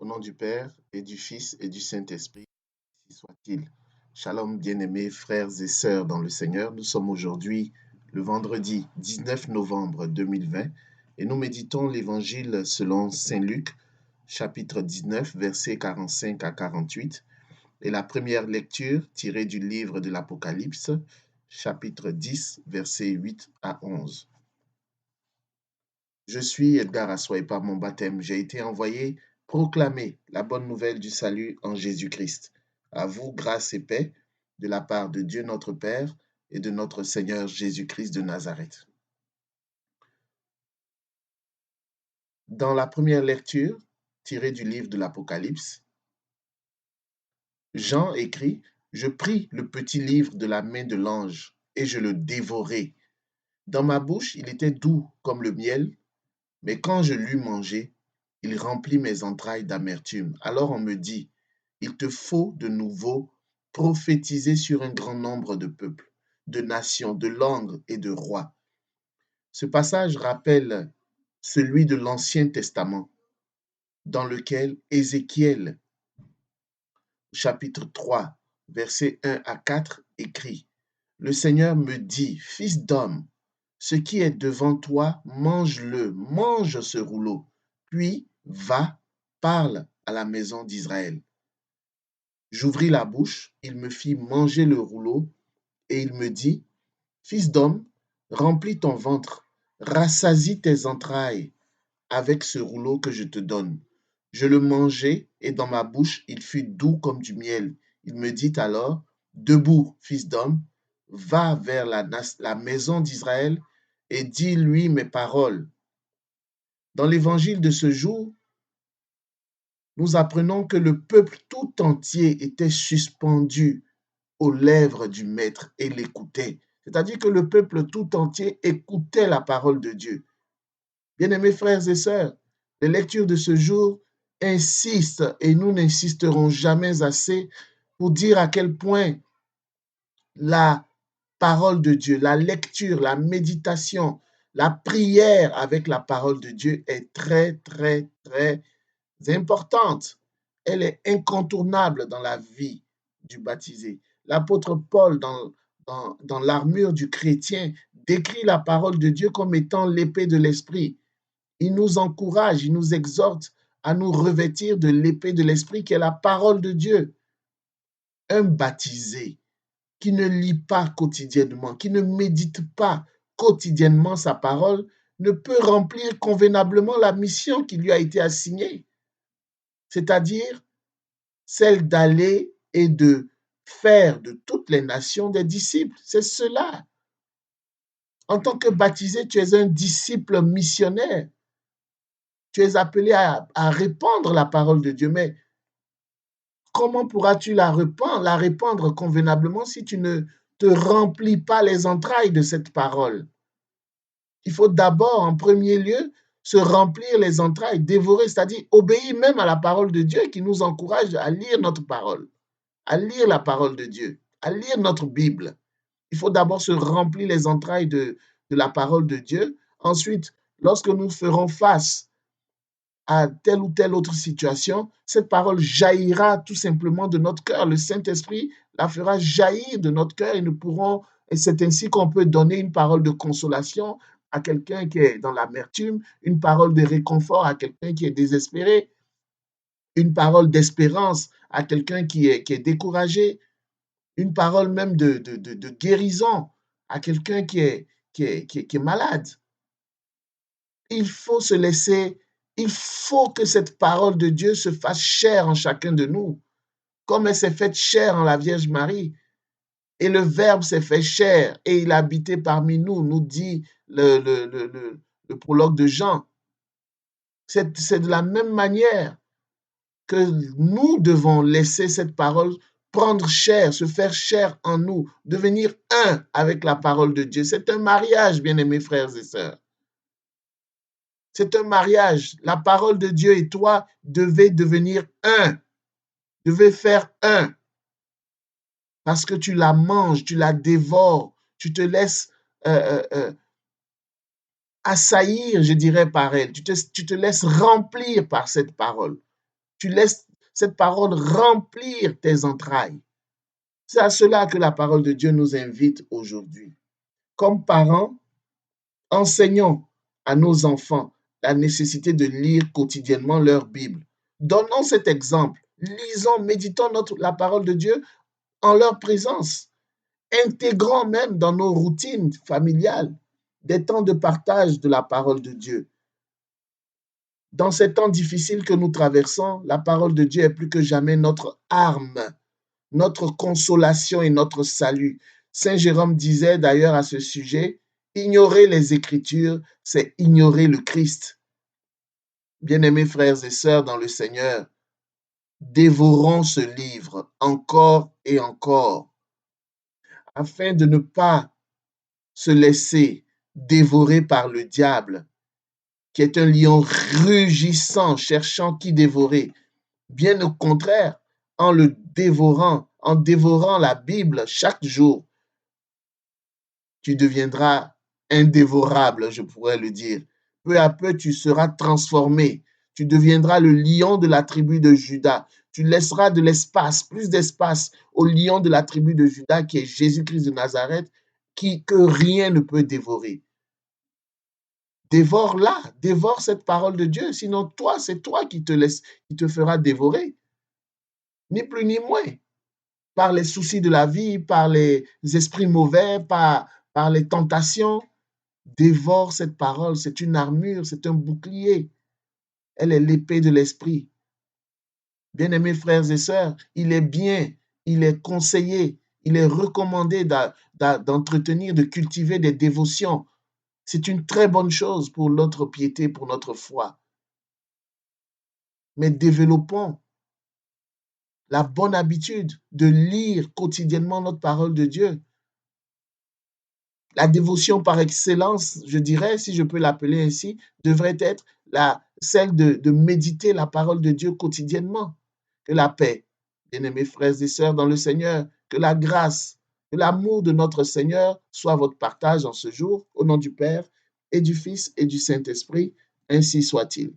nom du Père et du Fils et du Saint-Esprit, ainsi soit-il. Shalom, bien-aimés frères et sœurs dans le Seigneur. Nous sommes aujourd'hui le vendredi 19 novembre 2020 et nous méditons l'Évangile selon Saint Luc, chapitre 19, versets 45 à 48. Et la première lecture tirée du livre de l'Apocalypse, chapitre 10, versets 8 à 11. Je suis Edgar Assoy, par mon baptême, j'ai été envoyé proclamer la bonne nouvelle du salut en Jésus-Christ. À vous, grâce et paix de la part de Dieu notre Père et de notre Seigneur Jésus-Christ de Nazareth. Dans la première lecture, tirée du livre de l'Apocalypse, Jean écrit: Je pris le petit livre de la main de l'ange et je le dévorai. Dans ma bouche, il était doux comme le miel, mais quand je l'eus mangé, il remplit mes entrailles d'amertume. Alors on me dit: Il te faut de nouveau prophétiser sur un grand nombre de peuples, de nations, de langues et de rois. Ce passage rappelle celui de l'Ancien Testament, dans lequel Ézéchiel, chapitre 3, versets 1 à 4, écrit: Le Seigneur me dit: Fils d'homme, ce qui est devant toi, mange-le, mange ce rouleau, puis va, parle à la maison d'Israël. J'ouvris la bouche, il me fit manger le rouleau, et il me dit: Fils d'homme, remplis ton ventre, rassasie tes entrailles avec ce rouleau que je te donne. Je le mangeai, et dans ma bouche il fut doux comme du miel. Il me dit alors: Debout, fils d'homme, va vers la maison d'Israël et dis-lui mes paroles. Dans l'évangile de ce jour, nous apprenons que le peuple tout entier était suspendu aux lèvres du Maître et l'écoutait. C'est-à-dire que le peuple tout entier écoutait la parole de Dieu. Bien-aimés frères et sœurs, les lectures de ce jour insistent, et nous n'insisterons jamais assez, pour dire à quel point la parole de Dieu, la lecture, la méditation, la prière avec la parole de Dieu est très, très, très importante. Elle est incontournable dans la vie du baptisé. L'apôtre Paul, dans l'armure du chrétien, décrit la parole de Dieu comme étant l'épée de l'esprit. Il nous encourage, il nous exhorte à nous revêtir de l'épée de l'esprit qui est la parole de Dieu. Un baptisé qui ne lit pas quotidiennement, qui ne médite pas quotidiennement sa parole, ne peut remplir convenablement la mission qui lui a été assignée, c'est-à-dire celle d'aller et de faire de toutes les nations des disciples. C'est cela. En tant que baptisé, tu es un disciple missionnaire. Tu es appelé à répandre la parole de Dieu, mais comment pourras-tu la répandre convenablement si tu ne te remplis pas les entrailles de cette parole? Il faut d'abord, en premier lieu, se remplir les entrailles, dévorer, c'est-à-dire obéir même à la parole de Dieu qui nous encourage à lire notre parole, à lire la parole de Dieu, à lire notre Bible. Il faut d'abord se remplir les entrailles de la parole de Dieu. Ensuite, lorsque nous ferons face à telle ou telle autre situation, cette parole jaillira tout simplement de notre cœur. Le Saint-Esprit la fera jaillir de notre cœur et c'est ainsi qu'on peut donner une parole de consolation à quelqu'un qui est dans l'amertume, une parole de réconfort à quelqu'un qui est désespéré, une parole d'espérance à quelqu'un qui est découragé, une parole même de guérison à quelqu'un qui est malade. Il faut se laisser, il faut que cette parole de Dieu se fasse chair en chacun de nous, comme elle s'est faite chair en la Vierge Marie. Et le Verbe s'est fait chair et il habitait parmi nous, nous dit le prologue de Jean. C'est de la même manière que nous devons laisser cette parole prendre chair, se faire chair en nous, devenir un avec la parole de Dieu. C'est un mariage, bien-aimés frères et sœurs. C'est un mariage. La parole de Dieu et toi devez devenir un, devez faire un. Parce que tu la manges, tu la dévores, tu te laisses assaillir, je dirais, par elle. Tu te laisses remplir par cette parole. Tu laisses cette parole remplir tes entrailles. C'est à cela que la parole de Dieu nous invite aujourd'hui. Comme parents, enseignons à nos enfants la nécessité de lire quotidiennement leur Bible. Donnons cet exemple. Lisons, méditons la parole de Dieu en leur présence. Intégrons même dans nos routines familiales des temps de partage de la parole de Dieu. Dans ces temps difficiles que nous traversons, la parole de Dieu est plus que jamais notre arme, notre consolation et notre salut. Saint Jérôme disait d'ailleurs à ce sujet, ignorer les Écritures, c'est ignorer le Christ. Bien-aimés frères et sœurs dans le Seigneur, dévorons ce livre encore et encore, afin de ne pas se laisser dévorer par le diable, qui est un lion rugissant, cherchant qui dévorer. Bien au contraire, en dévorant la Bible chaque jour, tu deviendras indévorable, je pourrais le dire. Peu à peu, tu seras transformé. Tu deviendras le lion de la tribu de Juda. Tu laisseras de l'espace, plus d'espace au lion de la tribu de Juda qui est Jésus-Christ de Nazareth, que rien ne peut dévorer. Dévore-la, dévore cette parole de Dieu. Sinon, c'est toi qui te fera dévorer. Ni plus ni moins. Par les soucis de la vie, par les esprits mauvais, par les tentations. Dévore cette parole. C'est une armure, c'est un bouclier. Elle est l'épée de l'esprit. Bien-aimés frères et sœurs, il est bien, il est conseillé, il est recommandé d'entretenir, de cultiver des dévotions. C'est une très bonne chose pour notre piété, pour notre foi. Mais développons la bonne habitude de lire quotidiennement notre parole de Dieu. La dévotion par excellence, je dirais, si je peux l'appeler ainsi, devrait être celle de méditer la parole de Dieu quotidiennement. Que la paix, bien-aimés frères et sœurs dans le Seigneur, que la grâce, que l'amour de notre Seigneur soit votre partage en ce jour, au nom du Père et du Fils et du Saint-Esprit, ainsi soit-il.